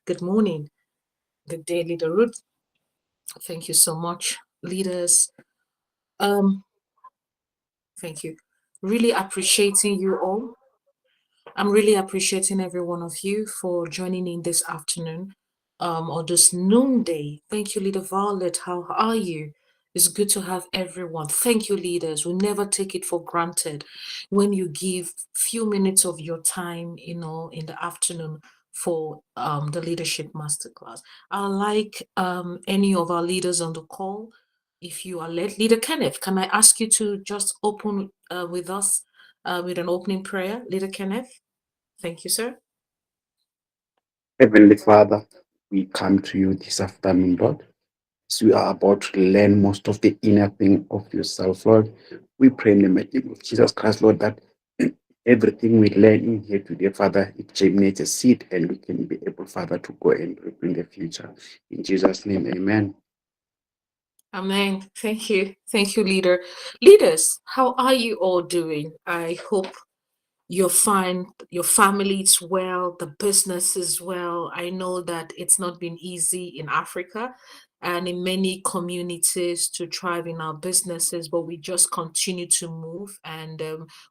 Good morning. Good day, Leader Ruth. Thank you so much, leaders. Um, Thank you. Really appreciating you all. I'm really appreciating every one of you for joining in this afternoon, or this noonday. Thank you, Leader Violet. How are you? It's good to have everyone. Thank you, leaders. We never take it for granted when you give few minutes of your time, in the afternoon for the leadership masterclass. I like any of our leaders on the call. If you are led, Leader Kenneth, can I ask you to just open with us with an opening prayer, Leader Kenneth? Thank you, sir. Heavenly Father, we come to you this afternoon, Lord. As we are about to learn most of the inner thing of yourself, Lord. We pray in the mighty name of Jesus Christ, Lord, that everything we learn in here today, Father, it germinates a seed and we can be able, Father, to go and reap in the future. In Jesus' name, amen. Amen. Thank you. Thank you, leader. Leaders, how are you all doing? I hope you're fine, your family is well, the business is well. I know that it's not been easy in Africa and in many communities to thrive in our businesses, but we just continue to move and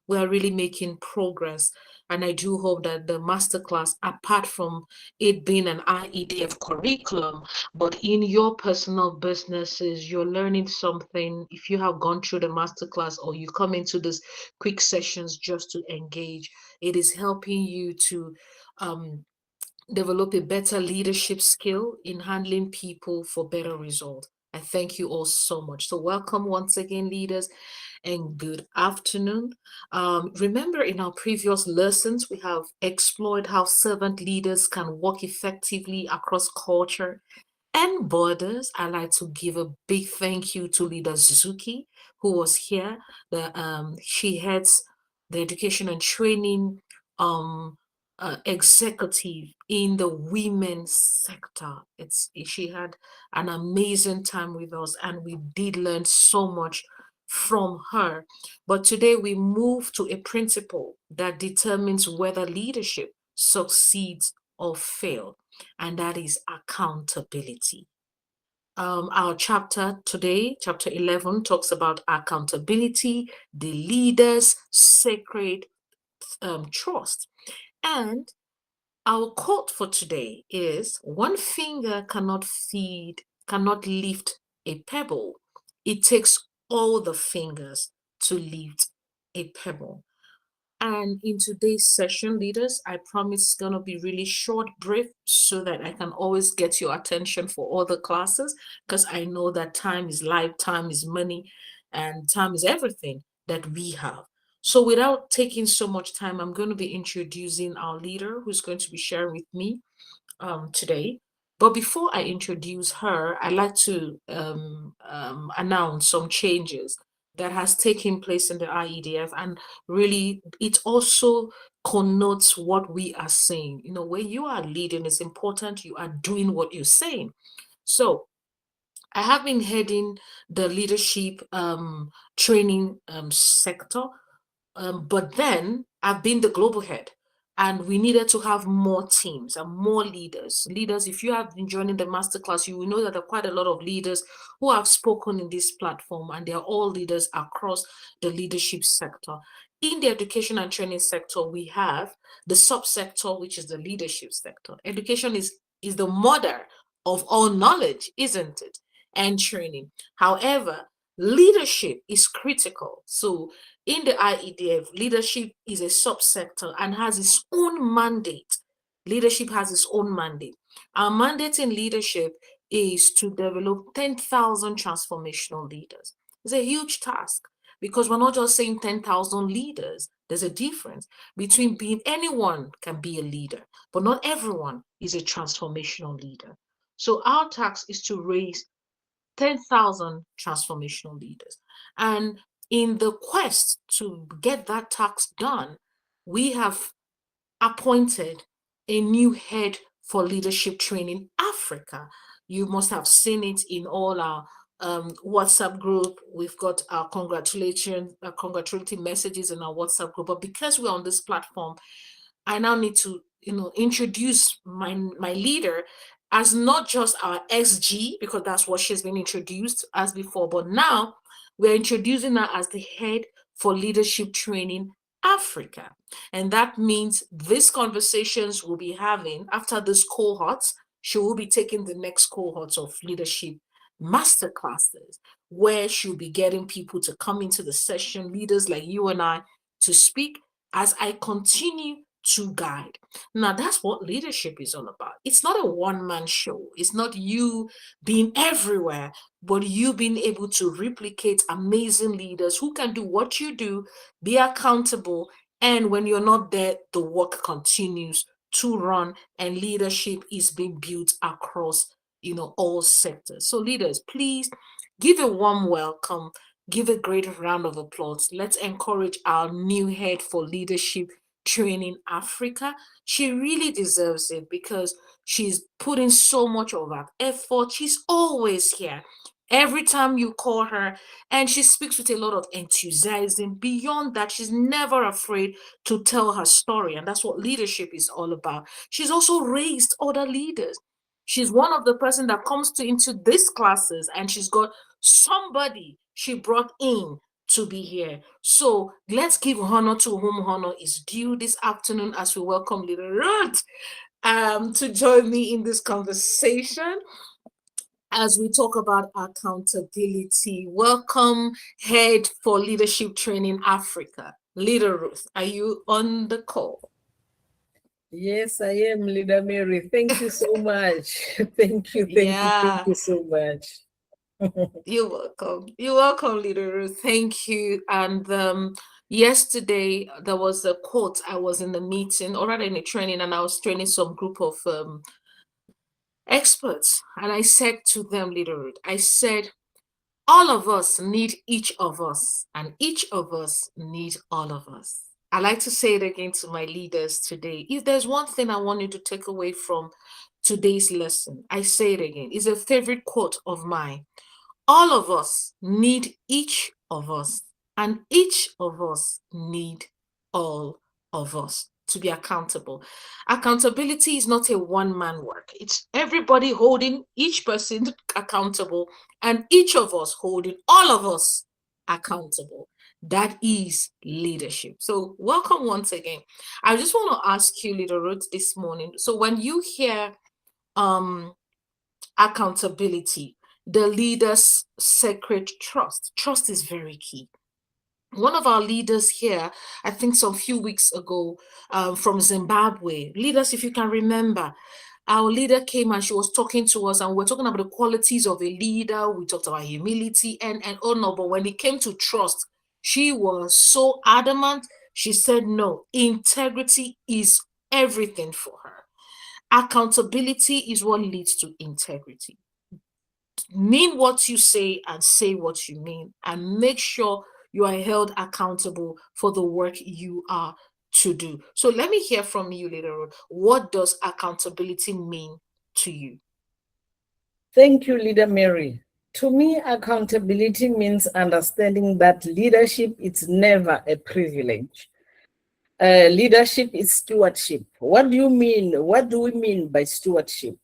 we are really making progress. And I do hope that the masterclass, apart from it being an IEDF curriculum, but in your personal businesses, you're learning something. If you have gone through the masterclass or you come into this quick sessions just to engage. It is helping you to um, develop a better leadership skill in handling people for better results. I thank you all so much. So, welcome once again, leaders, and good afternoon. Remember, in our previous lessons, we have explored how servant leaders can work effectively across culture and borders. I'd like to give a big thank you to Leader Suzuki, who was here. She heads the education and training um, executive in the women's sector. She had an amazing time with us, and we did learn so much from her. But today we move to a principle that determines whether leadership succeeds or fails, and that is accountability. Our chapter today, chapter 11, talks about accountability, the leader's sacred trust. And our quote for today is: one finger cannot lift a pebble. It takes all the fingers to lift a pebble. And in today's session, leaders, I promise it's going to be really short, brief, so that I can always get your attention for all the classes, because I know that time is life, time is money, and time is everything that we have. So without taking so much time, I'm going to be introducing our leader who's going to be sharing with me today. But before I introduce her, I'd like to announce some changes that has taken place in the IEDF, and really it also connotes what we are saying. When you are leading, it's important you are doing what you're saying. So I have been heading the leadership training sector, but then I've been the global head, and we needed to have more teams and more leaders. Leaders, if you have been joining the masterclass, you will know that there are quite a lot of leaders who have spoken in this platform, and they are all leaders across the leadership sector. In the education and training sector, we have the subsector, which is the leadership sector. Education is the mother of all knowledge, isn't it? And training. However, leadership is critical. So in the IEDF, leadership is a subsector and has its own mandate. Leadership has its own mandate. Our mandate in leadership is to develop 10,000 transformational leaders. It's a huge task, because we're not just saying 10,000 leaders. There's a difference between being, anyone can be a leader, but not everyone is a transformational leader. So our task is to raise 10,000 transformational leaders. And in the quest to get that task done, we have appointed a new head for leadership training Africa. You must have seen it in all our WhatsApp group. We've got our congratulatory messages in our WhatsApp group. But because we're on this platform, I now need to introduce my leader as not just our XG, because that's what she's been introduced as before, but now we're introducing her as the head for leadership training Africa. And that means these conversations we'll be having after this cohort, she will be taking the next cohort of leadership masterclasses where she'll be getting people to come into the session, leaders like you and I, to speak as I continue to guide. Now, that's what leadership is all about. It's not a one-man show. It's not you being everywhere, but you being able to replicate amazing leaders who can do what you do, be accountable, and when you're not there, the work continues to run and leadership is being built across all sectors. So leaders, please give a warm welcome, give a great round of applause. Let's encourage our new head for leadership training Africa. She really deserves it because she's putting so much of that effort. She's always here every time you call her, and she speaks with a lot of enthusiasm. Beyond that, she's never afraid to tell her story, and that's what leadership is all about. She's also raised other leaders. She's one of the person that comes into these classes, and she's got somebody she brought in to be here. So let's give honor to whom honor is due this afternoon as we welcome Little Ruth to join me in this conversation as we talk about accountability. Welcome, Head for Leadership Training Africa. Leader Ruth, are you on the call? Yes, I am, Leader Mary. Thank you so much. Thank you so much. You're welcome. You're welcome, Leader Ruth. Thank you. And yesterday there was a quote. I was in the meeting, or rather in a training, and I was training some group of experts. And I said to them, Leader Ruth, I said, all of us need each of us, and each of us need all of us. I like to say it again to my leaders today. If there's one thing I want you to take away from today's lesson, I say it again. It's a favorite quote of mine. All of us need each of us, and each of us need all of us to be accountable. Accountability is not a one-man work. It's everybody holding each person accountable, and each of us holding all of us accountable. That is leadership. So welcome once again. I just want to ask you, Leader Ruth, this morning. So when you hear accountability, the leader's sacred trust. Trust is very key. One of our leaders here, I think some few weeks ago, from Zimbabwe, leaders, if you can remember, our leader came and she was talking to us, and we're talking about the qualities of a leader. We talked about humility and oh no, but when it came to trust, she was so adamant. She said, no, integrity is everything for her. Accountability is what leads to integrity. Mean what you say and say what you mean, and make sure you are held accountable for the work you are to do. So let me hear from you later on. What does accountability mean to you? Thank you, Leader Mary. To me, accountability means understanding that leadership is never a privilege. Leadership is stewardship. What do you mean? What do we mean by stewardship?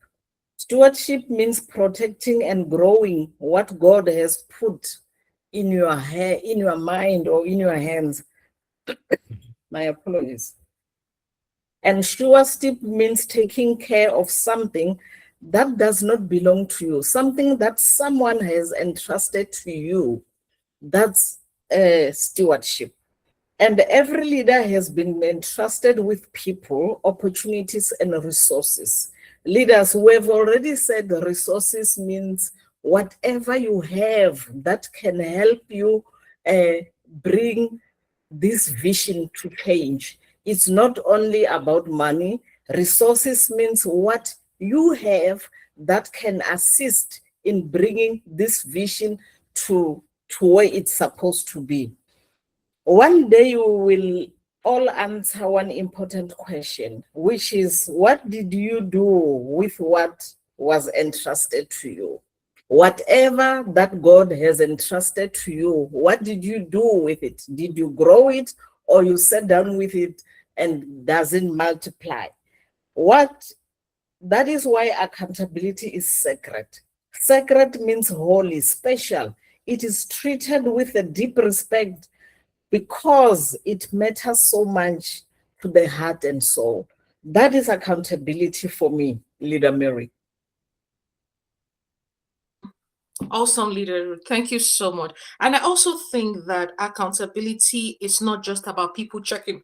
Stewardship means protecting and growing what God has put in your mind or in your hands. My apologies. And stewardship means taking care of something that does not belong to you, something that someone has entrusted to you. That's stewardship. And every leader has been entrusted with people, opportunities, and resources. Leaders who have already said resources means whatever you have that can help you bring this vision to change. It's not only about money. Resources means what you have that can assist in bringing this vision to where it's supposed to be. One day you will all answer one important question, which is, what did you do with what was entrusted to you? Whatever that God has entrusted to you, what did you do with it? Did you grow it, or you sat down with it and doesn't multiply? That is why accountability is sacred. Sacred means holy, special. It is treated with a deep respect because it matters so much to the heart and soul. That is accountability for me, Leader Mary. Awesome, leader. Thank you so much. And I also think that accountability is not just about people checking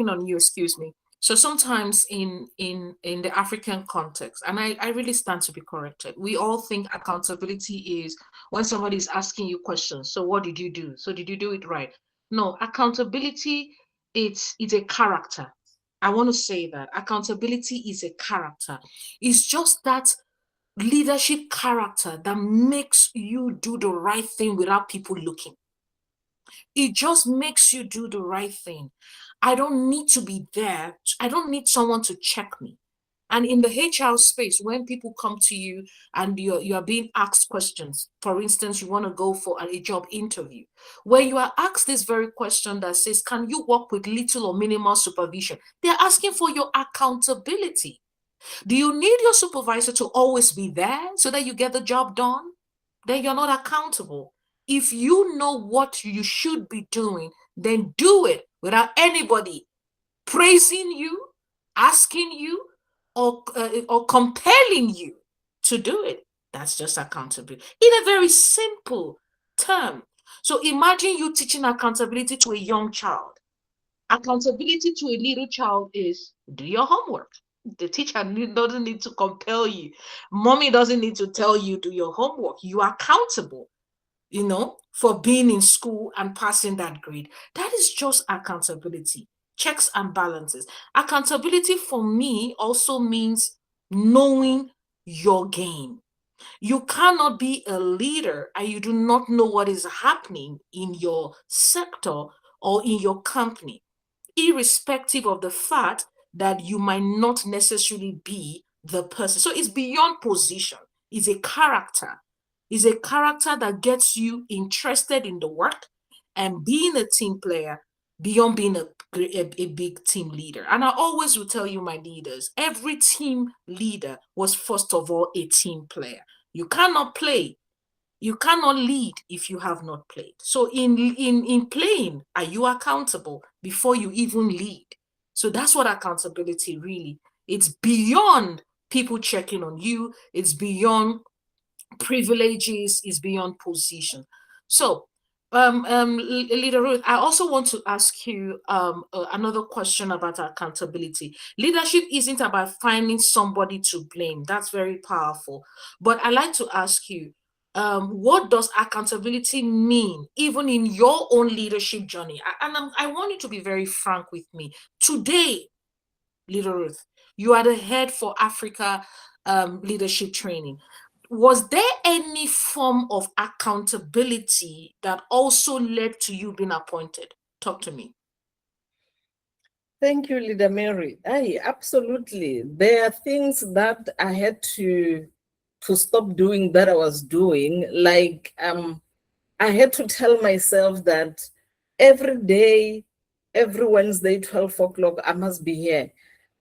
on you, excuse me. So sometimes in the African context, and I really stand to be corrected, we all think accountability is when somebody is asking you questions. So what did you do? So did you do it right? No, accountability, it's a character. I want to say that accountability is a character. It's just that leadership character that makes you do the right thing without people looking. It just makes you do the right thing. I don't need to be there. I don't need someone to check me. And in the HR space, when people come to you and you're being asked questions, for instance, you want to go for a job interview, where you are asked this very question that says, can you work with little or minimal supervision? They're asking for your accountability. Do you need your supervisor to always be there so that you get the job done? Then you're not accountable. If you know what you should be doing, then do it without anybody praising you, asking you, or compelling you to do it. That's just accountability in a very simple term. So imagine you teaching accountability to a young child. Accountability to a little child is do your homework. The teacher doesn't need to compel you. Mommy doesn't need to tell you do your homework. You are accountable, for being in school and passing that grade. That is just accountability, checks and balances. Accountability for me also means knowing your game. You cannot be a leader and you do not know what is happening in your sector or in your company, irrespective of the fact that you might not necessarily be the person. So it's beyond position, it's a character. It's a character that gets you interested in the work and being a team player beyond being a big team leader. And I always will tell you, my leaders, every team leader was first of all a team player. You cannot play, you cannot lead if you have not played. So in playing, are you accountable before you even lead? So that's what accountability really, it's beyond people checking on you, it's beyond privileges, is beyond position. So Leader Ruth, I also want to ask you another question about accountability. Leadership isn't about finding somebody to blame. That's very powerful. But I like to ask you, what does accountability mean, even in your own leadership journey? I want you to be very frank with me. Today, Leader Ruth, you are the head for Africa leadership training. Was there any form of accountability that also led to you being appointed? Talk to me. Thank you, Leader Mary. Absolutely. There are things that I had to stop doing that I was doing. Like I had to tell myself that every day, every Wednesday, 12 o'clock, I must be here.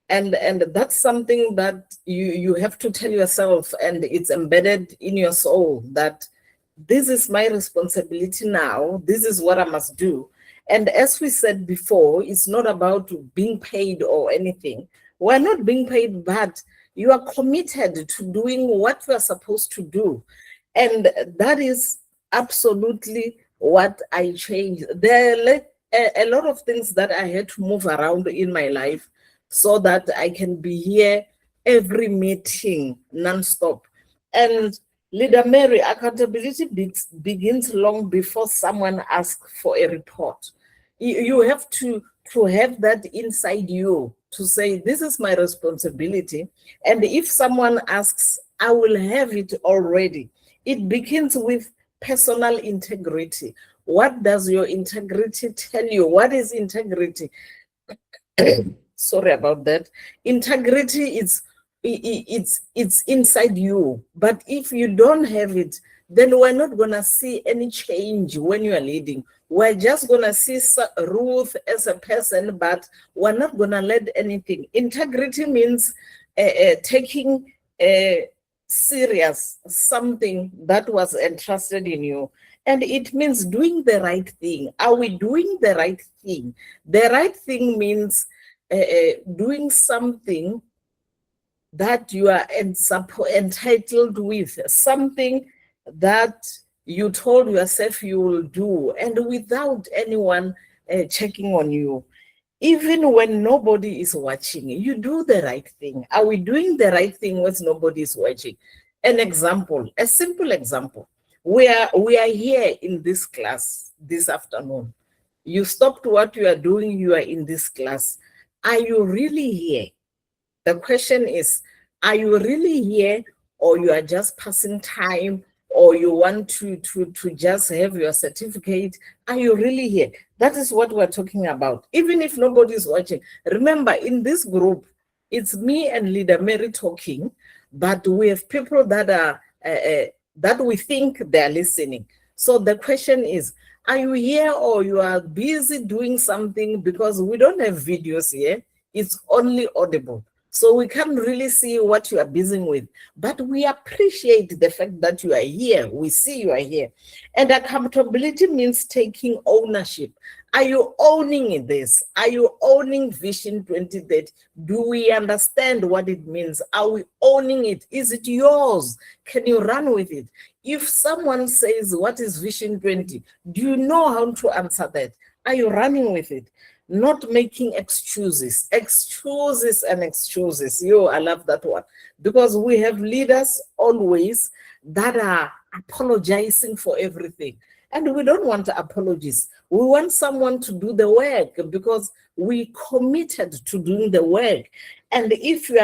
And that's something that you have to tell yourself, and it's embedded in your soul that this is my responsibility now. This is what I must do. And as we said before, it's not about being paid or anything. We're not being paid, but you are committed to doing what you are supposed to do. And that is absolutely what I changed. There are a lot of things that I had to move around in my life so that I can be here every meeting nonstop. And Leader Mary, accountability begins long before someone asks for a report. You have to have that inside you to say, this is my responsibility. And if someone asks, I will have it already. It begins with personal integrity. What does your integrity tell you? What is integrity? Sorry about that. Integrity is it's inside you. But if you don't have it, then we're not gonna see any change when you are leading. We're just going to see Ruth as a person, but we're not going to let anything. Integrity means taking serious something that was entrusted in you. And it means doing the right thing. Are we doing the right thing? The right thing means doing something that you are entitled with, something that you told yourself you will do, and without anyone checking on you. Even when nobody is watching, you do the right thing. Are we doing the right thing when nobody is watching? An example, a simple example. We are here in this class this afternoon. You stopped what you are doing, you are in this class. Are you really here? The question is, are you really here, or you are just passing time, or you want to just have your certificate? Are you really here? That is what we're talking about. Even if nobody is watching, remember, in this group, it's me and Leader Mary talking, but we have people that are that we think they're listening. So the question is, are you here, or you are busy doing something? Because we don't have videos here, it's only audible. So we can't really see what you are busy with, but we appreciate the fact that you are here. We see you are here. And accountability means taking ownership. Are you owning this? Are you owning Vision 2030? Do we understand what it means? Are we owning it? Is it yours? Can you run with it? If someone says, what is Vision 20? Do you know how to answer that? Are you running with it? Not making excuses and excuses. Yo, I love that one, because we have leaders always that are apologizing for everything, and we don't want apologies. We want someone to do the work, because we committed to doing the work. And if you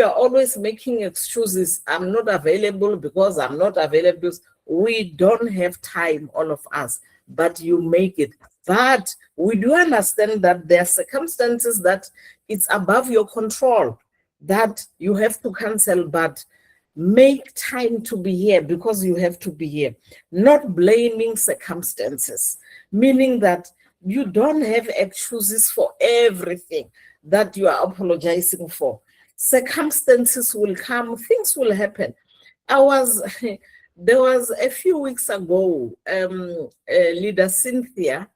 are always making excuses, I'm not available because I'm not available, we don't have time, all of us, but you make it. But we do understand that there are circumstances that it's above your control, that you have to cancel, but make time to be here because you have to be here. Not blaming circumstances, meaning that you don't have excuses for everything that you are apologizing for. Circumstances will come, things will happen. There was a few weeks ago, Leader Cynthia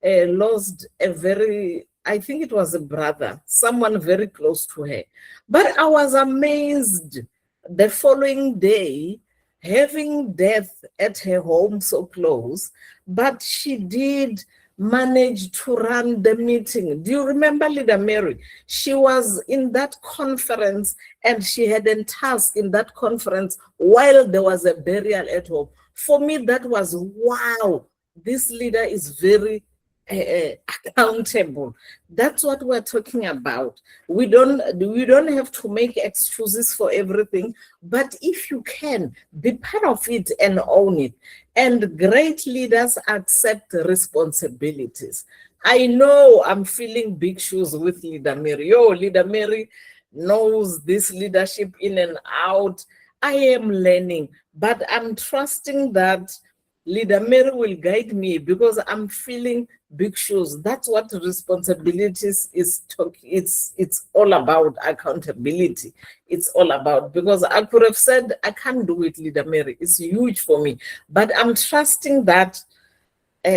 lost I think it was a brother, someone very close to her. But I was amazed the following day, having death at her home so close, but she did manage to run the meeting. Do you remember Leader Mary? She was in that conference, and she had a task in that conference while there was a burial at home. For me, that was, wow, this leader is very accountable. That's what we're talking about. We don't have to make excuses for everything, but if you can, be part of it and own it. And great leaders accept responsibilities. I know I'm feeling big shoes with Leader Mary. Leader Mary knows this leadership in and out. I am learning, but I'm trusting that Leader Mary will guide me, because I'm feeling big shoes. That's what responsibilities is it's all about. Accountability, it's all about, because I could have said I can't do it, Leader Mary, it's huge for me, but I'm trusting that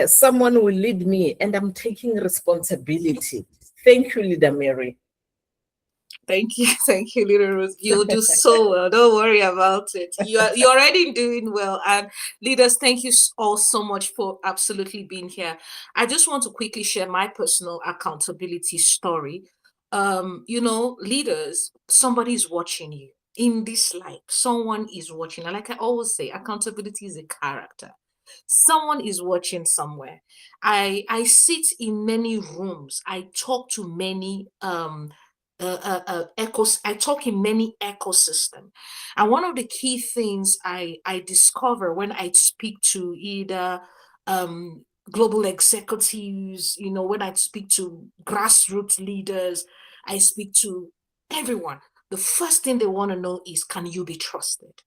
someone will lead me, and I'm taking responsibility. Thank you, Leader Mary. Thank you, thank you, Little Rose. You'll do so well. Don't worry about it. You're already doing well. And leaders, thank you all so much for absolutely being here. I just want to quickly share my personal accountability story. Leaders, somebody's watching you in this life. Someone is watching. And like I always say, accountability is a character. Someone is watching somewhere. I sit in many rooms. I talk to many I talk in many ecosystem, and one of the key things I discover when I speak to either global executives, when I speak to grassroots leaders, I speak to everyone. The first thing they want to know is, can you be trusted?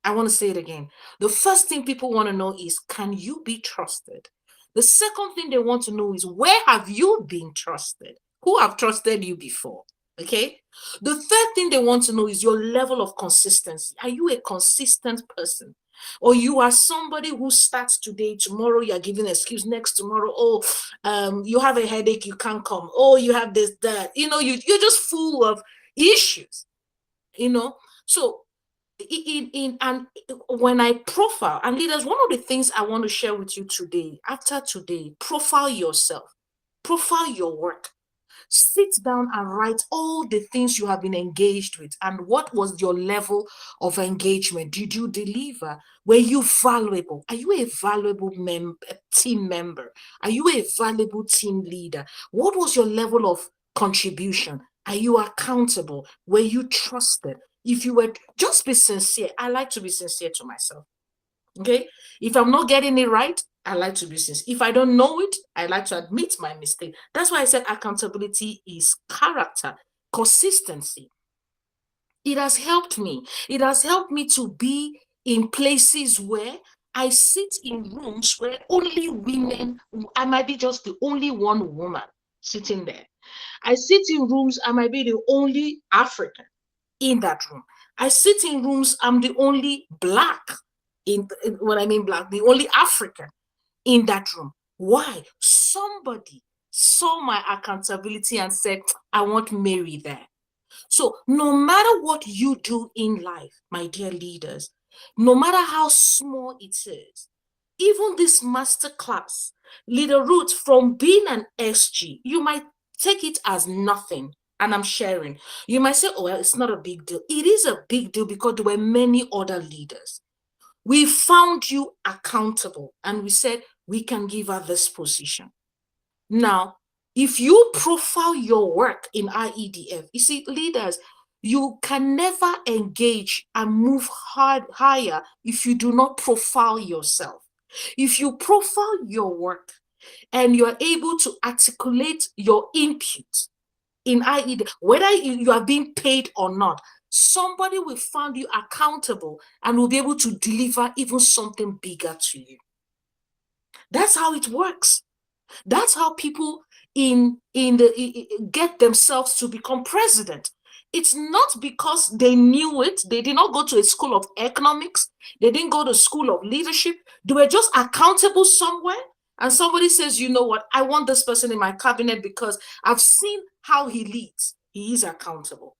I want to say it again. The first thing people want to know is, can you be trusted? The second thing they want to know is, where have you been trusted? Who have trusted you before? Okay. The third thing they want to know is your level of consistency. Are you a consistent person? Or you are somebody who starts today, tomorrow you're giving an excuse, next tomorrow, oh, you have a headache, you can't come. Oh, you have this, that. You're just full of issues. So and when I profile, and leaders, one of the things I want to share with you today, after today, profile yourself, profile your work. Sit down and write all the things you have been engaged with, and what was your level of engagement. Did you deliver? Were you valuable? Are you a valuable team member? Are you a valuable team leader? What was your level of contribution? Are you accountable? Were you trusted? If you were, just be sincere. I like to be sincere to myself. Okay. If I'm not getting it right, I like to be sincere. If I don't know it, I like to admit my mistake. That's why I said accountability is character, consistency. It has helped me. It has helped me to be in places where I sit in rooms where only women, I might be just the only one woman sitting there. I sit in rooms, I might be the only African in that room. I sit in rooms, I'm the only Black, when I mean Black, the only African in that room. Why? Somebody saw my accountability and said, I want Mary there. So no matter what you do in life, my dear leaders, no matter how small it is, even this master class, Leader Ruth, from being an SG, you might take it as nothing. And I'm sharing. You might say, oh, well, it's not a big deal. It is a big deal because there were many other leaders. We found you accountable and we said, we can give her this position. Now, if you profile your work in IEDF, you see, leaders, you can never engage and move higher if you do not profile yourself. If you profile your work and you're able to articulate your input in IEDF, whether you are being paid or not, somebody will find you accountable and will be able to deliver even something bigger to you. That's how it works. That's how people get themselves to become president. It's not because they knew it. They did not go to a school of economics. They didn't go to school of leadership. They were just accountable somewhere. And somebody says, you know what? I want this person in my cabinet because I've seen how he leads. He is accountable.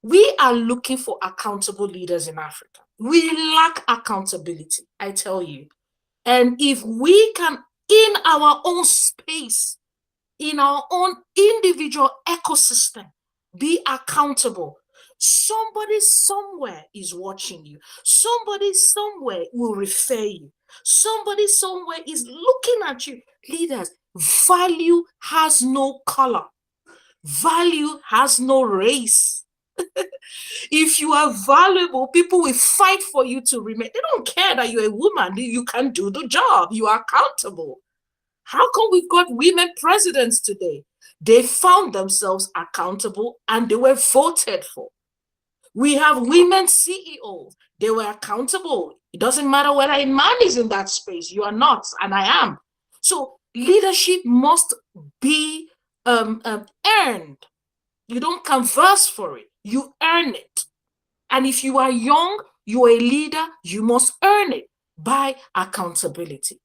We are looking for accountable leaders in Africa. We lack accountability, I tell you. And if we can, in our own space, in our own individual ecosystem, be accountable, somebody somewhere is watching you. Somebody somewhere will refer you. Somebody somewhere is looking at you. Leaders, value has no color. Value has no race. If you are valuable, people will fight for you to remain. They don't care that you're a woman. You can do the job. You are accountable. How come we've got women presidents today? They found themselves accountable and they were voted for. We have women CEOs. They were accountable. It doesn't matter whether a man is in that space. You are not, and I am. So leadership must be earned. You don't converse for it. You earn it. And if you are young, you are a leader, you must earn it by accountability.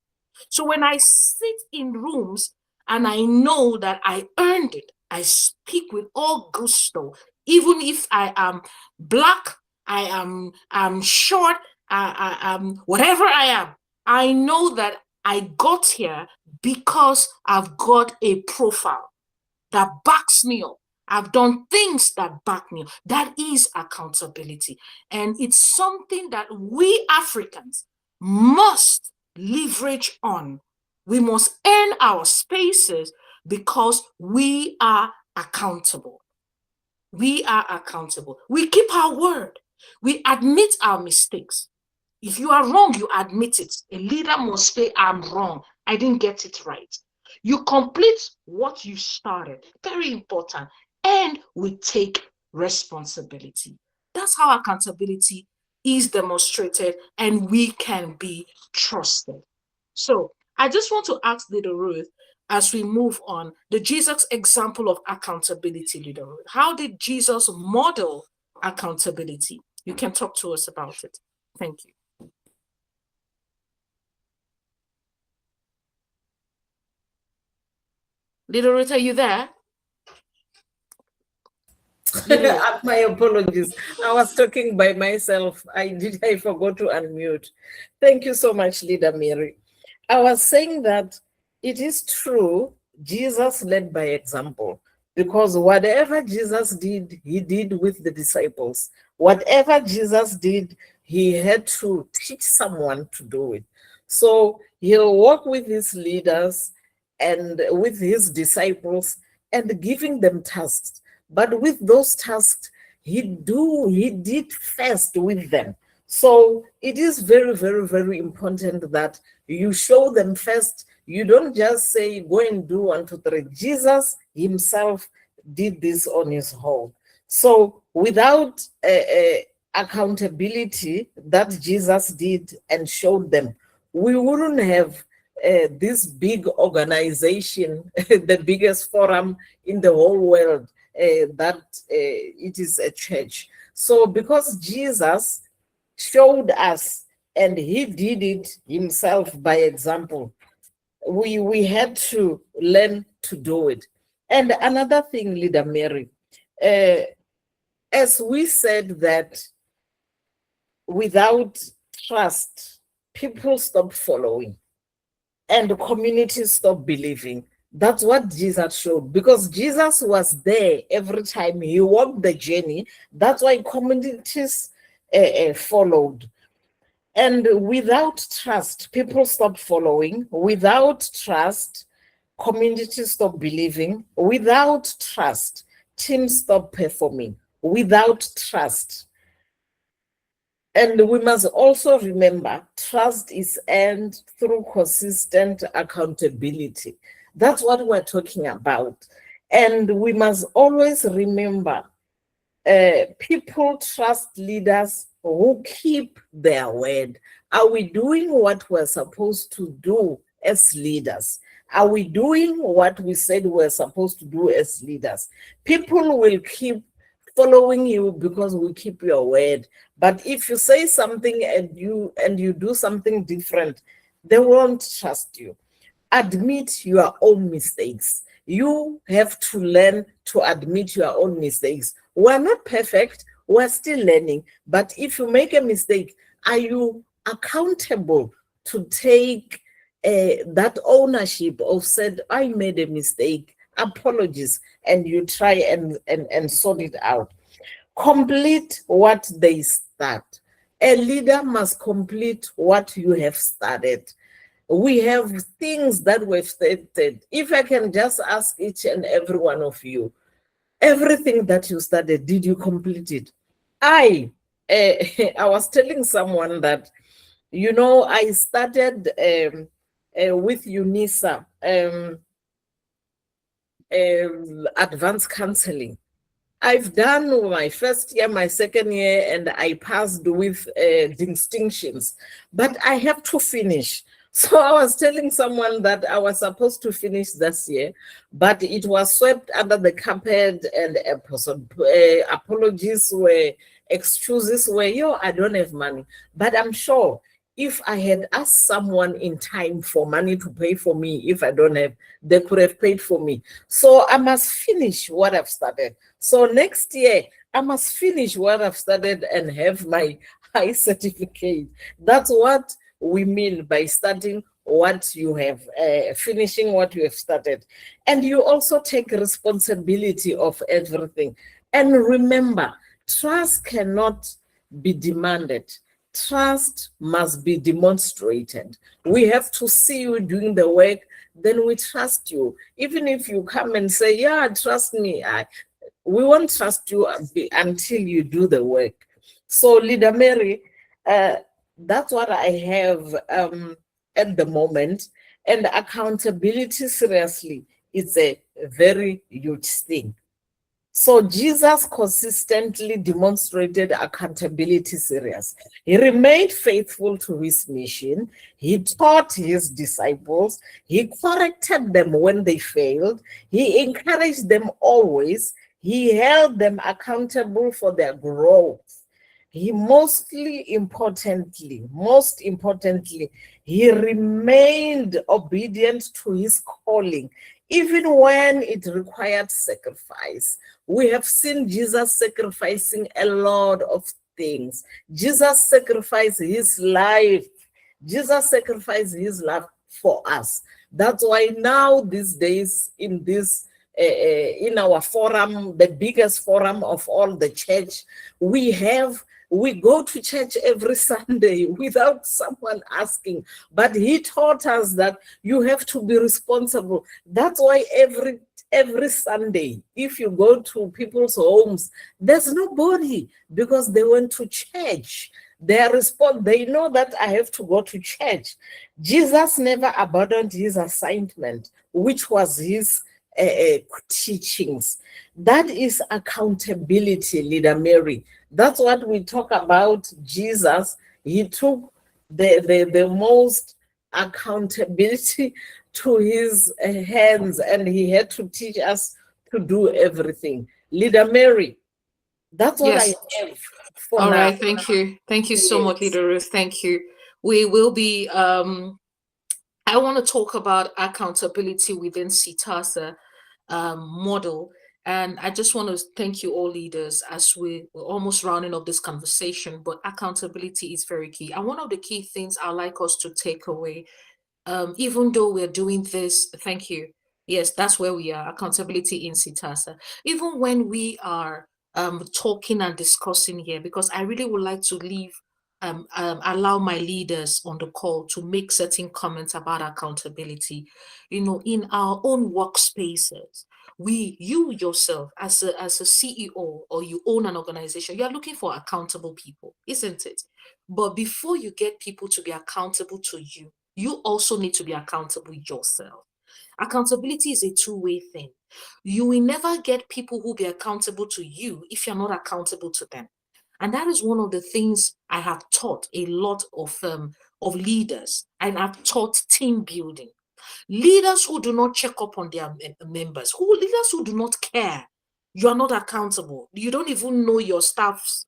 So when I sit in rooms and I know that I earned it, I speak with all gusto. Even if I am Black, I'm short, I am whatever I am, I know that I got here because I've got a profile that backs me up. I've done things that back me up. That is accountability. And it's something that we Africans must leverage on. We must earn our spaces because we are accountable. We are accountable. We keep our word. We admit our mistakes. If you are wrong, you admit it. A leader must say, I'm wrong. I didn't get it right. You complete what you started. Very important. And we take responsibility. That's how accountability is demonstrated, and we can be trusted. So I just want to ask Leader Ruth, as we move on, the Jesus example of accountability, Leader Ruth. How did Jesus model accountability? You can talk to us about it. Thank you. Leader Ruth, are you there? My apologies. I was talking by myself. I forgot to unmute. Thank you so much, Leader Mary. I was saying that it is true, Jesus led by example, because whatever Jesus did, he did with the disciples. Whatever Jesus did, he had to teach someone to do it. So he'll walk with his leaders and with his disciples and giving them tasks. But with those tasks, he did first with them. So it is very, very, very important that you show them first. You don't just say, go and do 1, 2, 3. Jesus himself did this on his own. So without accountability that Jesus did and showed them, we wouldn't have this big organization, the biggest forum in the whole world, that it is a church. So because Jesus showed us and he did it himself by example, we had to learn to do it. And another thing, Leader Mary, as we said that without trust, people stop following and communities stop believing. That's what Jesus showed, because Jesus was there every time he walked the journey. That's why communities followed. And without trust, people stop following. Without trust, communities stop believing. Without trust, teams stop performing. Without trust. And we must also remember, trust is earned through consistent accountability. That's what we're talking about. And we must always remember, people trust leaders who keep their word. Are we doing what we're supposed to do as leaders? Are we doing what we said we're supposed to do as leaders? People will keep following you because we keep your word. But if you say something and you do something different, they won't trust you. Admit your own mistakes. You have to learn to admit your own mistakes. We're not perfect, we're still learning. But if you make a mistake, are you accountable to take that ownership of said, I made a mistake, apologies, and you try and sort it out. Complete what they start. A leader must complete what you have started. We have things that we've stated. If I can just ask each and every one of you, everything that you started, did you complete it? I was telling someone that, I started with UNISA, advanced counseling. I've done my first year, my second year, and I passed with distinctions, but I have to finish. So I was telling someone that I was supposed to finish this year, but it was swept under the carpet, and apologies were, excuses were, I don't have money. But I'm sure if I had asked someone in time for money to pay for me, if I don't have, they could have paid for me. So I must finish what I've started. So next year, I must finish what I've started and have my high certificate. That's what we mean by starting what you have, finishing what you have started. And you also take responsibility of everything. And remember, trust cannot be demanded. Trust must be demonstrated. We have to see you doing the work, then we trust you. Even if you come and say, yeah, trust me, we won't trust you until you do the work. So, Leader Mary, that's what I have at the moment. And accountability, seriously, it's a very huge thing. So Jesus consistently demonstrated accountability serious. He remained faithful to his mission. He taught his disciples. He corrected them when they failed. He encouraged them always. He held them accountable for their growth. He most importantly, he remained obedient to his calling, even when it required sacrifice. We have seen Jesus sacrificing a lot of things. Jesus sacrificed his life. Jesus sacrificed his life for us. That's why now these days in our forum, the biggest forum of all the church, we go to church every Sunday without someone asking. But he taught us that you have to be responsible. That's why every Sunday, if you go to people's homes, there's nobody because they went to church. They know that I have to go to church. Jesus never abandoned his assignment, which was his teachings. That is accountability, Leader Mary. That's what we talk about. Jesus, he took the most accountability to his hands, and he had to teach us to do everything. Leader Mary, that's what I Yes. have for All now. right. Thank you so much, Yes. Leader Ruth. Thank you. We will be I want to talk about accountability within CITASA model. And I just want to thank you all leaders as we're almost rounding up this conversation, but accountability is very key. And one of the key things I like us to take away, even though we're doing this, thank you. Yes, that's where we are, accountability in CITASA. Even when we are talking and discussing here, because I really would like to leave allow my leaders on the call to make certain comments about accountability. In our own workspaces, you yourself as a CEO, or you own an organization, you are looking for accountable people, isn't it? But before you get people to be accountable to you, you also need to be accountable yourself. Accountability is a two-way thing. You will never get people who be accountable to you if you're not accountable to them. And that is one of the things I have taught a lot of leaders, and I've taught team building. Leaders who do not check up on their members, leaders who do not care. You are not accountable. You don't even know your staff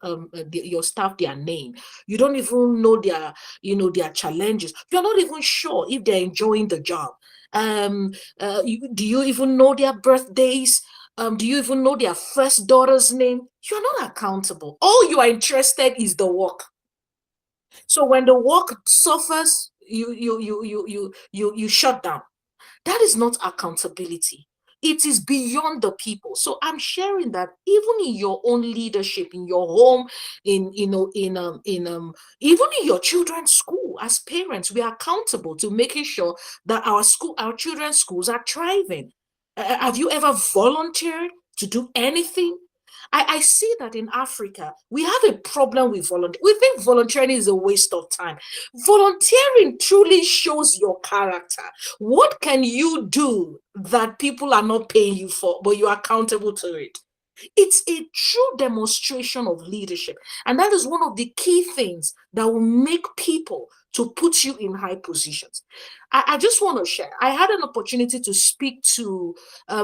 their name. You don't even know their challenges. You're not even sure if they're enjoying the job. Do you even know their birthdays? Do you even know their first daughter's name? You're not accountable. All you are interested is the work. So when the work suffers, you shut down. That is not accountability. It is beyond the people. So I'm sharing that even in your own leadership, in your home, even in your children's school, as parents, we are accountable to making sure that our children's schools are thriving. Have you ever volunteered to do anything? I see that in Africa, we have a problem with volunteering. We think volunteering is a waste of time. Volunteering truly shows your character. What can you do that people are not paying you for, but you're accountable to it? It's a true demonstration of leadership. And that is one of the key things that will make people to put you in high positions. I just want to share. I had an opportunity to speak to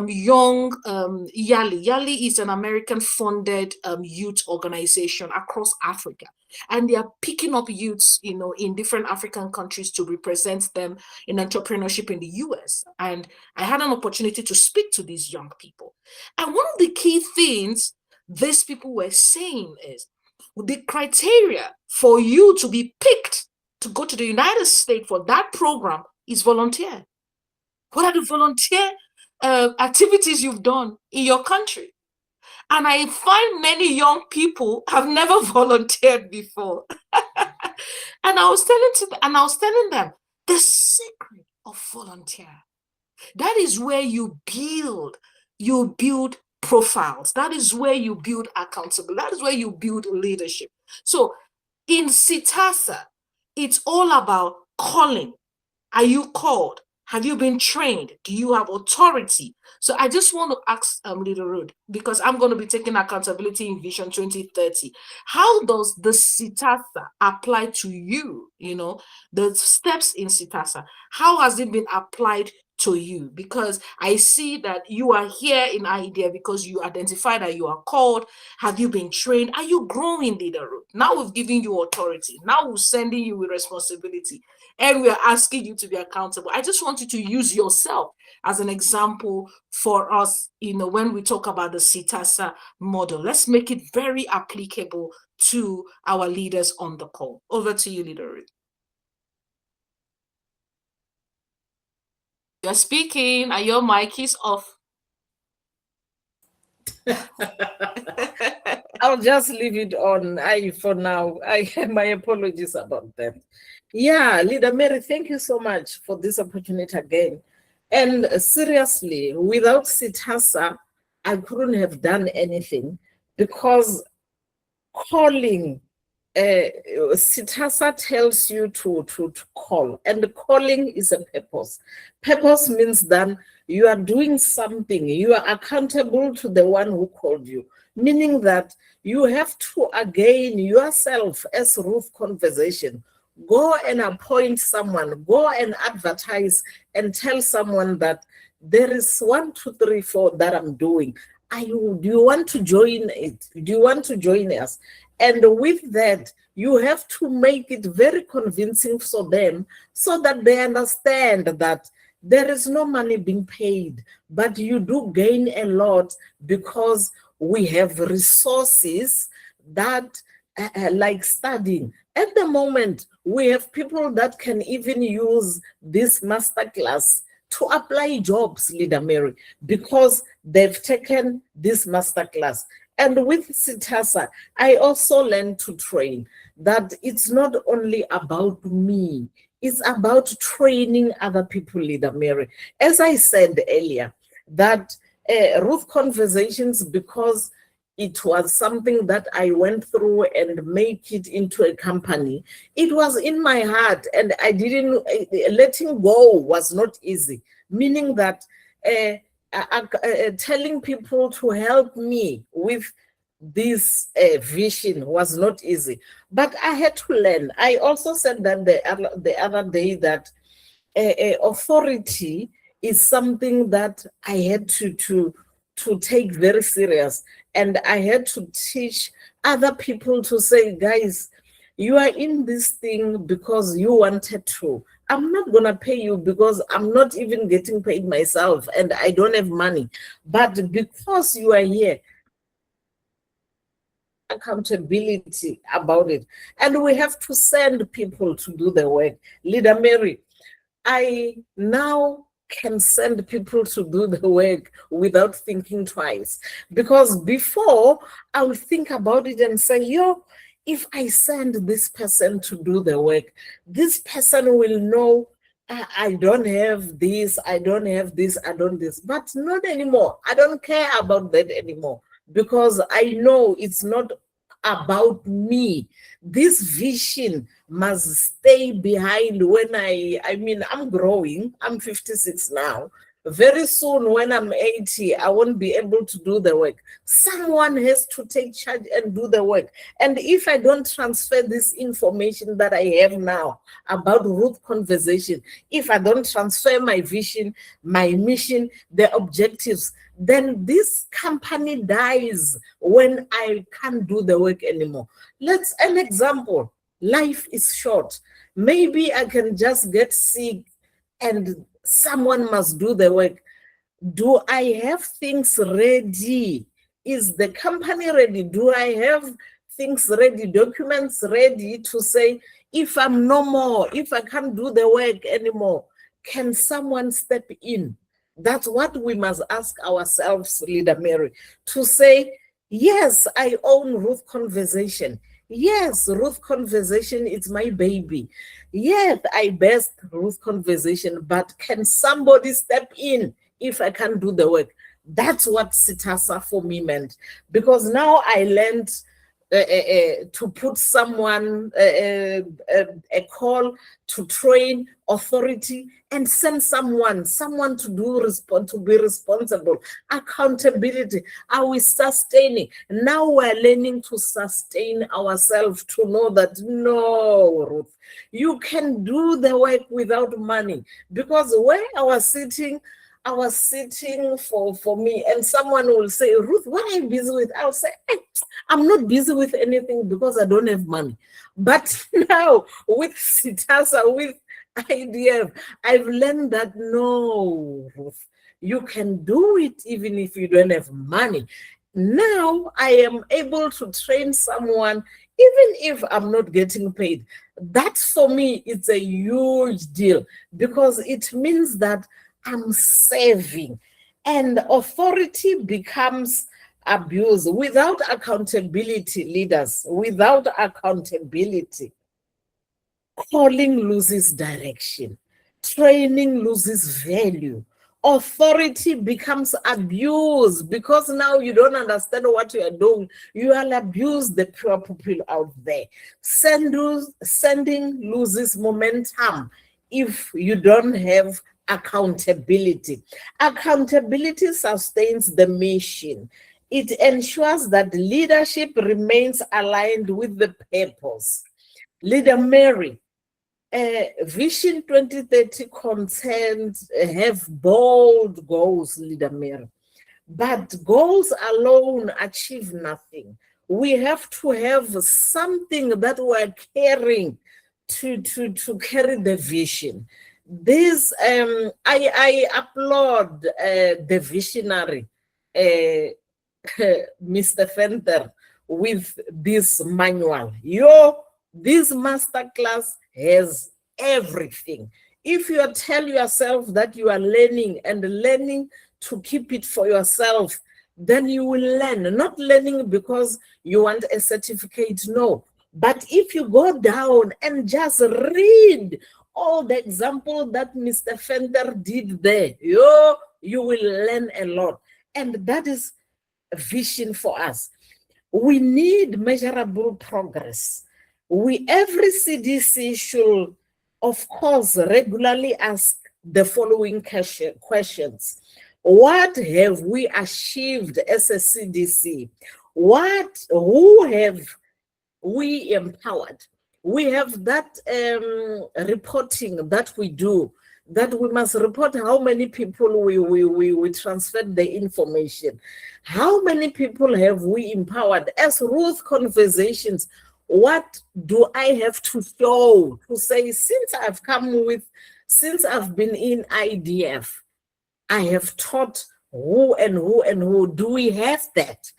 young Yali. Yali is an American-funded youth organization across Africa. And they are picking up youths, in different African countries to represent them in entrepreneurship in the US. And I had an opportunity to speak to these young people. And one of the key things these people were saying is the criteria for you to be picked to go to the United States for that program is volunteer. What are the volunteer activities you've done in your country? And I find many young people have never volunteered before. And I was telling them the secret of volunteer. That is where you build profiles. That is where you build accountability. That is where you build leadership. So in CITASA, it's all about calling. Are you called? Have you been trained? Do you have authority? So I just want to ask Leader Ruth, because I'm going to be taking accountability in Vision 2030. How does the Sitasa apply to you? You know, the steps in Sitasa. How has it been applied to you? Because I see that you are here in idea because you identify that you are called. Have you been trained? Are you growing, Leader Ruth? Now we've given you authority. Now we're sending you with responsibility, and we are asking you to be accountable. I just want you to use yourself as an example for us, you know, when we talk about the Sitasa model. Let's make it very applicable to our leaders on the call. Over to you, Leader Ruth. You're speaking and your mic is off. I'll just leave it on for now. My apologies about that. Yeah, Leader Mary, thank you so much for this opportunity again. And seriously, without Sitasa, I couldn't have done anything, because calling, Sitasa tells you to call, and the calling is a purpose. Purpose means that you are doing something, you are accountable to the one who called you, meaning that you have to, again, yourself, as Ruth Conversation, go and appoint someone, go and advertise and tell someone that there is 1, 2, 3, 4 that I'm doing. Do you want to join it? Do you want to join us? And with that, you have to make it very convincing for them, so that they understand that there is no money being paid, but you do gain a lot, because we have resources that, like studying. At the moment, we have people that can even use this masterclass to apply jobs, Leader Mary, because they've taken this masterclass. And with Sitasa, I also learned to train that it's not only about me, it's about training other people, Leader Mary. As I said earlier, that Ruth Conversations, because it was something that I went through and make it into a company, it was in my heart, and I didn't, letting go was not easy, meaning that telling people to help me with this vision was not easy, but I had to learn. I also said that the other day that authority is something that I had to take very serious, and I had to teach other people to say, guys, you are in this thing because you wanted to. I'm not going to pay you, because I'm not even getting paid myself and I don't have money. But because you are here, accountability about it. And we have to send people to do the work. Leader Mary, I now can send people to do the work without thinking twice. Because before, I would think about it and say, yo, if I send this person to do the work, this person will know I don't have this, I don't have this, I don't this. But not anymore. I don't care about that anymore, because I know it's not about me. This vision must stay behind. When I'm growing, I'm 56 now. Very soon, when I'm 80, I won't be able to do the work. Someone has to take charge and do the work. And if I don't transfer this information that I have now about Ruth Conversation, if I don't transfer my vision, my mission, the objectives, then this company dies when I can't do the work anymore. Let's an example. Life is short. Maybe I can just get sick and someone must do the work. Do I have things ready? Is the company ready? Do I have things ready, documents ready to say, if I'm no more, if I can't do the work anymore, can someone step in? That's what we must ask ourselves, Leader Mary, to say, yes, I own Ruth Conversation. Yes, Ruth Conversation is my baby. Yes, I best Ruth Conversation, but can somebody step in if I can't do the work? That's what Sitasa for me meant, because now I learned to put someone a call to train authority and send someone to to be responsible. Accountability. Are we sustaining? Now we're learning to sustain ourselves, to know that no, Ruth, you can do the work without money. Because where I was sitting for me, and someone will say, Ruth, what are you busy with? I'll say, hey, I'm not busy with anything because I don't have money. But now with Sitasa, with IDF, I've learned that no, Ruth, you can do it even if you don't have money. Now I am able to train someone even if I'm not getting paid. That for me, it's a huge deal because it means that I'm saving, and authority becomes abuse without accountability. Leaders, without accountability, calling loses direction, training loses value, authority becomes abuse because now you don't understand what you are doing. You will abuse the poor people out there. Sending loses momentum if you don't have accountability. Accountability sustains the mission. It ensures that leadership remains aligned with the purpose. Leader Mary, Vision 2030 content have bold goals, Leader Mary. But goals alone achieve nothing. We have to have something that we're carrying to carry the vision. This I applaud the visionary, Mr. Fenter, with this manual. This masterclass has everything. If you tell yourself that you are learning and learning to keep it for yourself, then you will learn. Not learning because you want a certificate, no. But if you go down and just read all the example that Mr. Fender did there, you will learn a lot. And that is a vision for us. We need measurable progress. Every CDC should, of course, regularly ask the following questions. What have we achieved as a CDC? Who have we empowered? We have that reporting that we do, that we must report how many people we transferred the information. How many people have we empowered? As Ruth Conversations, what do I have to show to say, since I've been in IDF, I have taught who and who and who. Do we have that?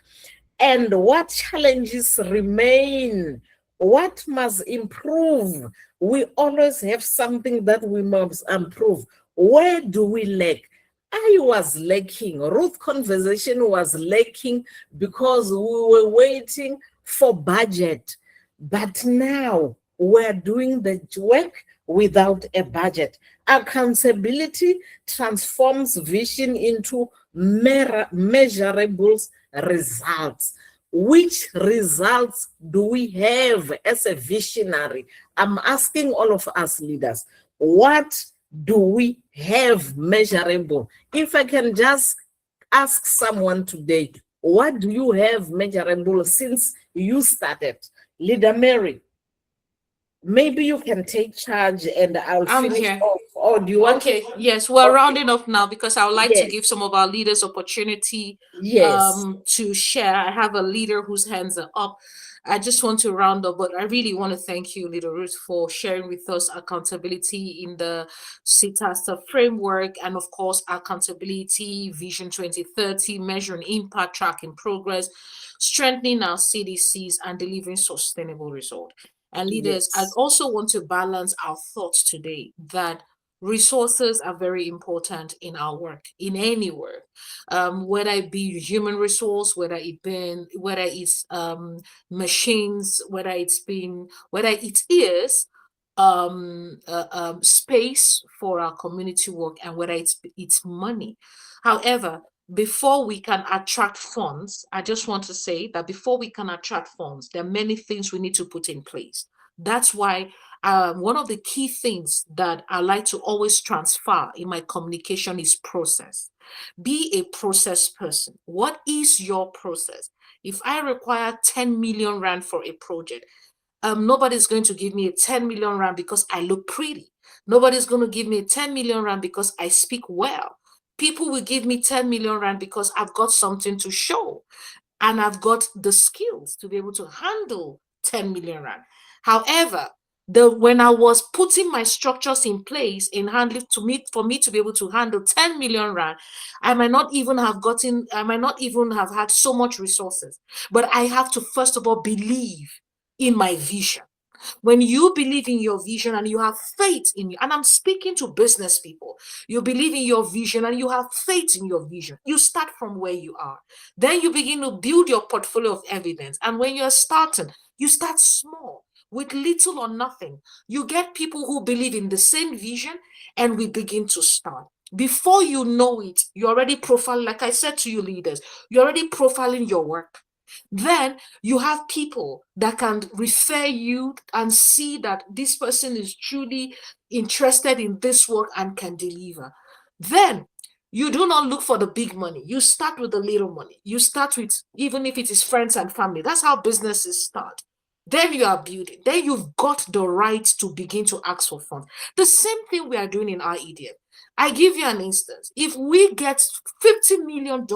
And what challenges remain? What must improve? We always have something that we must improve. Where do we lack? I was lacking. Ruth Conversation was lacking because we were waiting for budget. But now we're doing the work without a budget. Accountability transforms vision into measurable results. Which results do we have as a visionary? I'm asking all of us leaders, what do we have measurable? If I can just ask someone today, what do you have measurable since you started? Leader Mary, maybe you can take charge and I'll I'm finish here. off. Or do you want Okay, to? yes, we're Okay. rounding off now because I would like to Yes, give some of our leaders opportunity yes, to share. I have a leader whose hands are up. I just want to round up, but I really want to thank you, Leader Ruth, for sharing with us accountability in the CITASTA framework and, of course, accountability, Vision 2030, measuring impact, tracking progress, strengthening our CDCs, and delivering sustainable result. And leaders, I yes, also want to balance our thoughts today that resources are very important in our work, in any work, whether it be human resource, whether it's machines, whether it is space for our community work, and whether it's money. However, before we can attract funds, I just want to say that before we can attract funds, there are many things we need to put in place. That's why one of the key things that I like to always transfer in my communication is process. Be a process person. What is your process? If I require 10 million rand for a project, nobody's going to give me a 10 million rand because I look pretty. Nobody's going to give me a 10 million rand because I speak well. People will give me 10 million rand because I've got something to show and I've got the skills to be able to handle 10 million rand. However, when I was putting my structures in place in handling to me for me to be able to handle 10 million rand, I might not even have had so much resources. But I have to first of all believe in my vision. When you believe in your vision and you have faith in you, and I'm speaking to business people, you believe in your vision and you have faith in your vision. You start from where you are. Then you begin to build your portfolio of evidence. And when you're starting, you start small with little or nothing. You get people who believe in the same vision, and we begin to start. Before you know it, you're already profiling, like I said to you, leaders, you're already profiling your work. Then you have people that can refer you and see that this person is truly interested in this work and can deliver. Then you do not look for the big money. You start with the little money. You start with, even if it is friends and family. That's how businesses start. Then you are building. Then you've got the right to begin to ask for funds. The same thing we are doing in our EDF. I give you an instance. If we get $50 million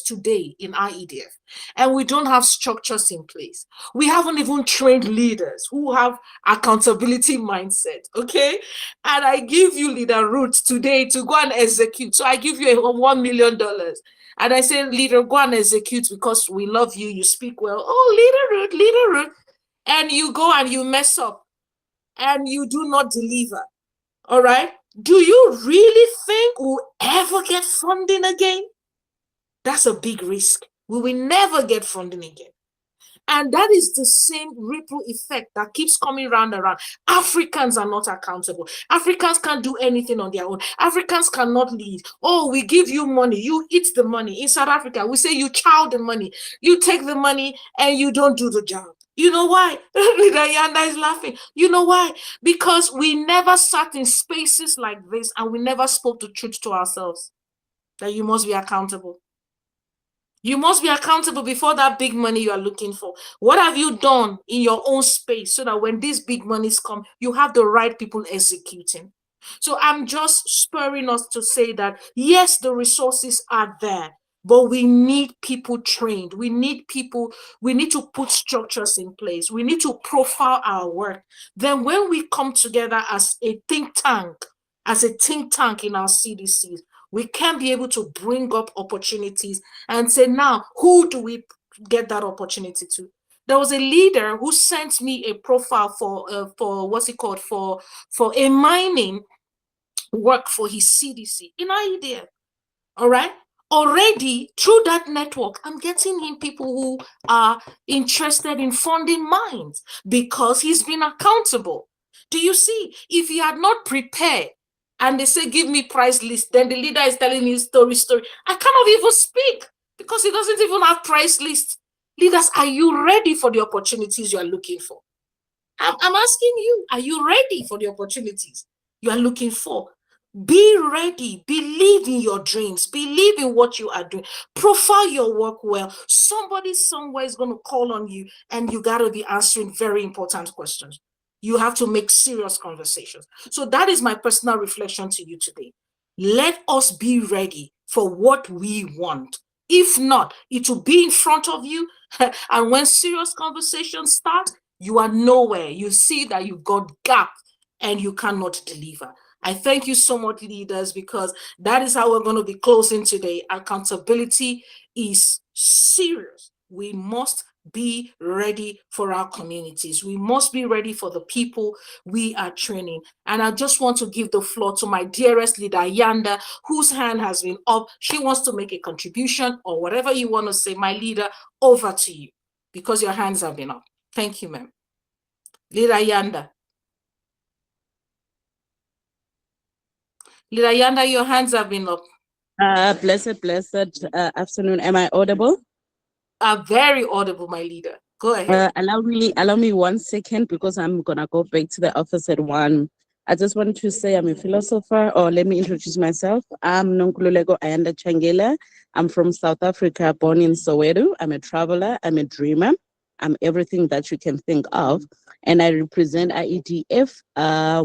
today in our EDF, and we don't have structures in place. We haven't even trained leaders who have accountability mindset, okay? And I give you leader Ruth today to go and execute. So I give you a $1 million. And I say, leader, go and execute because we love you. You speak well. Oh, leader Ruth. And you go and you mess up and you do not deliver. All right? Do you really think we'll ever get funding again? That's a big risk. We will never get funding again. And that is the same ripple effect that keeps coming round and round. Africans are not accountable. Africans can't do anything on their own. Africans cannot lead. Oh, we give you money. You eat the money. In South Africa, we say you chow the money. You take the money and you don't do the job. You know why? Yanda is laughing. You know why? Because we never sat in spaces like this and we never spoke the truth to ourselves. That you must be accountable. You must be accountable before that big money you are looking for. What have you done in your own space so that when these big monies come, you have the right people executing? So I'm just spurring us to say that, yes, the resources are there, but we need people trained. We need to put structures in place. We need to profile our work. Then when we come together as a think tank in our CDCs, we can be able to bring up opportunities and say, now, who do we get that opportunity to? There was a leader who sent me a profile for what's it called, for a mining work for his CDC in idea. All right. Already through that network, I'm getting in people who are interested in funding mines because he's been accountable. Do you see? If he had not prepared and they say, give me price list, then the leader is telling me story. I cannot even speak because he doesn't even have price list. Leaders, are you ready for the opportunities you are looking for? I'm asking you, are you ready for the opportunities you are looking for? Be ready. Believe in your dreams. Believe in what you are doing. Profile your work well. Somebody somewhere is going to call on you, and you got to be answering very important questions. You have to make serious conversations. So that is my personal reflection to you today. Let us be ready for what we want. If not, it will be in front of you. And when serious conversations start, you are nowhere. You see that you've got gap and you cannot deliver. I thank you so much, leaders, because that is how we're going to be closing today. Accountability is serious. We must be ready for our communities. We must be ready for the people we are training. And I just want to give the floor to my dearest leader, Yanda, whose hand has been up. She wants to make a contribution or whatever you want to say. My leader, over to you, because your hands have been up. Thank you, ma'am. Leader Yanda. Leader Yanda, your hands have been up. Blessed afternoon. Am I audible? You are very audible, my leader. Go ahead. Allow me 1 second because I'm gonna go back to the office at 1. I just want to say I'm a philosopher, or let me introduce myself. I'm Nonkululeko Ayanda Changela. I'm from South Africa, born in Soweto. I'm a traveler. I'm a dreamer. I'm everything that you can think of, and I represent IEDF,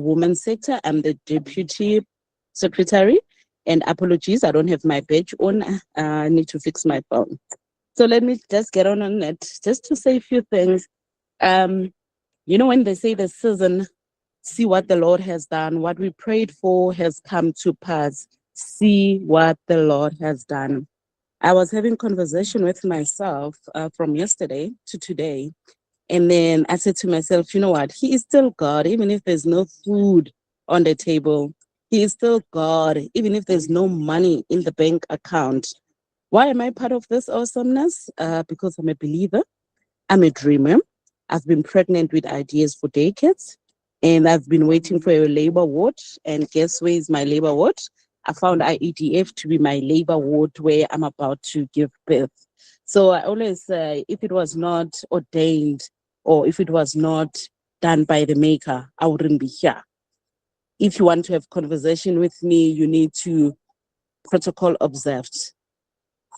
women's sector. I'm the deputy secretary. And apologies, I don't have my badge on. I need to fix my phone. So let me just get on it, just to say a few things. Um, when they say the season, see what the Lord has done, what we prayed for has come to pass. See what the Lord has done. I was having conversation with myself from yesterday to today, and then I said to myself, you know what? He is still God, even if there's no food on the table. He is still God, even if there's no money in the bank account. Why am I part of this awesomeness? Because I'm a believer, I'm a dreamer. I've been pregnant with ideas for decades, and I've been waiting for a labor ward. And guess where is my labor ward? I found IEDF to be my labor ward where I'm about to give birth. So I always say, if it was not ordained or if it was not done by the maker, I wouldn't be here. If you want to have conversation with me, you need to protocol observed.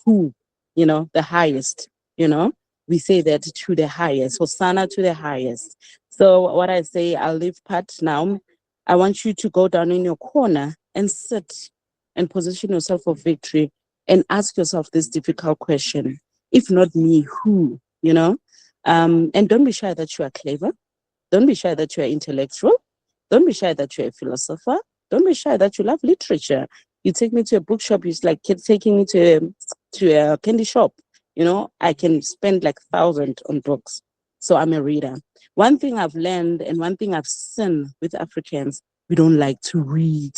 Who, the highest, we say that to the highest, Hosanna to the highest. So what I say, I'll leave part now. I want you to go down in your corner and sit and position yourself for victory and ask yourself this difficult question. If not me, who, and don't be shy that you are clever. Don't be shy that you're intellectual. Don't be shy that you're a philosopher. Don't be shy that you love literature. You take me to a bookshop, it's like taking me to a candy shop. I can spend like thousands on books. So I'm a reader. One thing I've learned and one thing I've seen with Africans, we don't like to read.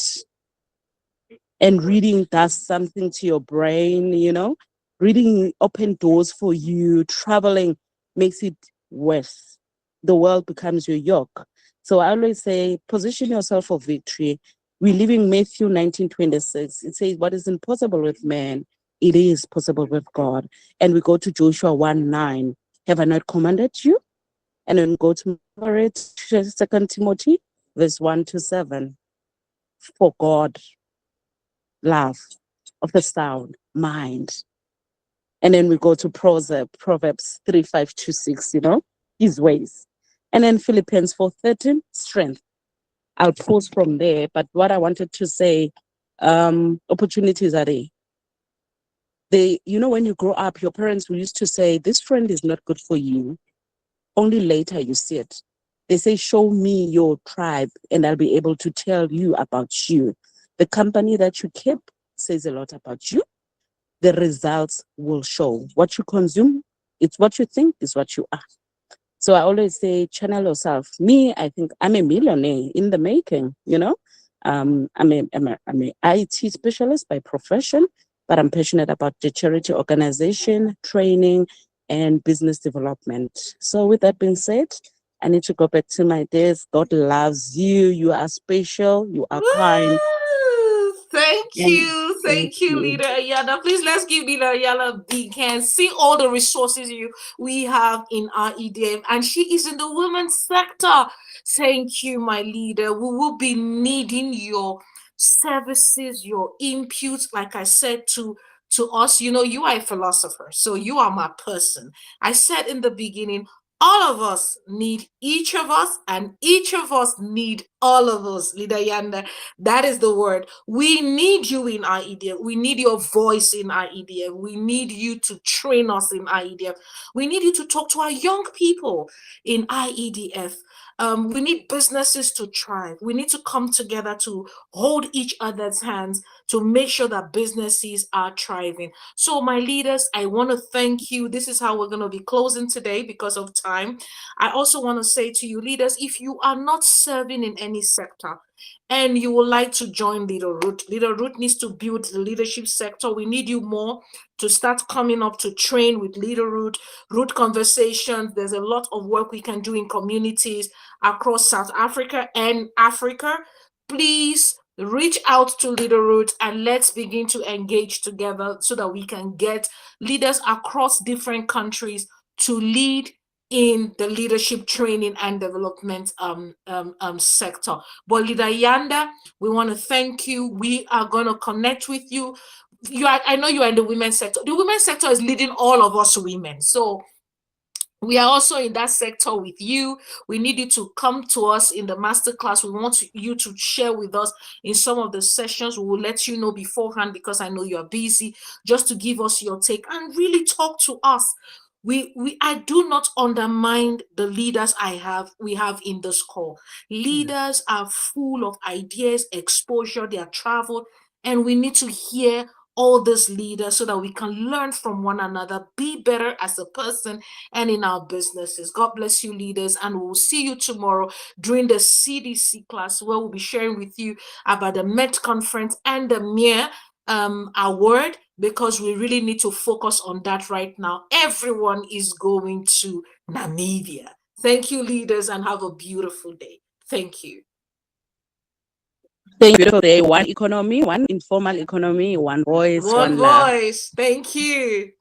And reading does something to your brain. Reading open doors for you. Traveling makes it worse. The world becomes your yoke. So I always say, position yourself for victory. We live in Matthew 19:26. It says, what is impossible with man, it is possible with God. And we go to Joshua 1:9. Have I not commanded you? And then go to 2 Timothy, verse 1-7. For God, love of the sound mind. And then we go to Proverbs 3:5-6, his ways. And then Philippians 4:13, strength. I'll pause from there. But what I wanted to say, opportunities are there. When you grow up, your parents will used to say, this friend is not good for you. Only later you see it. They say, show me your tribe and I'll be able to tell you about you. The company that you keep says a lot about you. The results will show. What you consume, it's what you think, is what you are. So I always say, channel yourself. Me, I think I'm a millionaire in the making. I'm a IT specialist by profession, but I'm passionate about the charity organization, training, and business development. So with that being said, I need to go back to my desk. God loves you. You are special. You are kind. Woo! And thank Thank you, you. Leader Ayana. Please let's give Leader Ayana a big hand. See all the resources we have in our EDM, and she is in the women's sector. Thank you, my leader. We will be needing your services, your inputs. Like I said to us, you are a philosopher, so you are my person. I said in the beginning, all of us need each of us, and each of us need all of us, Leader Yanda. That is the word. We need you in our EDF. We need your voice in our EDF. We need you to train us in IEDF. We need you to talk to our young people in IEDF. We need businesses to thrive. We need to come together to hold each other's hands to make sure that businesses are thriving. So, my leaders, I want to thank you. This is how we're going to be closing today because of time. I also want to say to you, leaders, if you are not serving in any sector, and you would like to join Little Root. Little Root needs to build the leadership sector. We need you more to start coming up to train with Little Root, Root Conversations. There's a lot of work we can do in communities across South Africa and Africa. Please reach out to Leader Root and let's begin to engage together so that we can get leaders across different countries to lead in the leadership training and development sector. But Leader Yanda, we want to thank you. We are going to connect with you. I know you are in the women's sector. The women's sector is leading all of us women. So we are also in that sector with you. We need you to come to us in the masterclass. We want you to share with us in some of the sessions. We will let you know beforehand because I know you're busy, just to give us your take and really talk to us. I do not undermine the leaders we have in this call. Leaders are full of ideas, exposure, they are traveled, and we need to hear all these leaders so that we can learn from one another, be better as a person and in our businesses. God bless you, leaders, and we'll see you tomorrow during the CDC class where we'll be sharing with you about the Met conference and the MEA award, because we really need to focus on that right now. Everyone is going to Namibia. Thank you, leaders, and have a beautiful day. Thank you. Thank you. Beautiful day. One economy, one informal economy, one voice, One one love. voice. Thank you.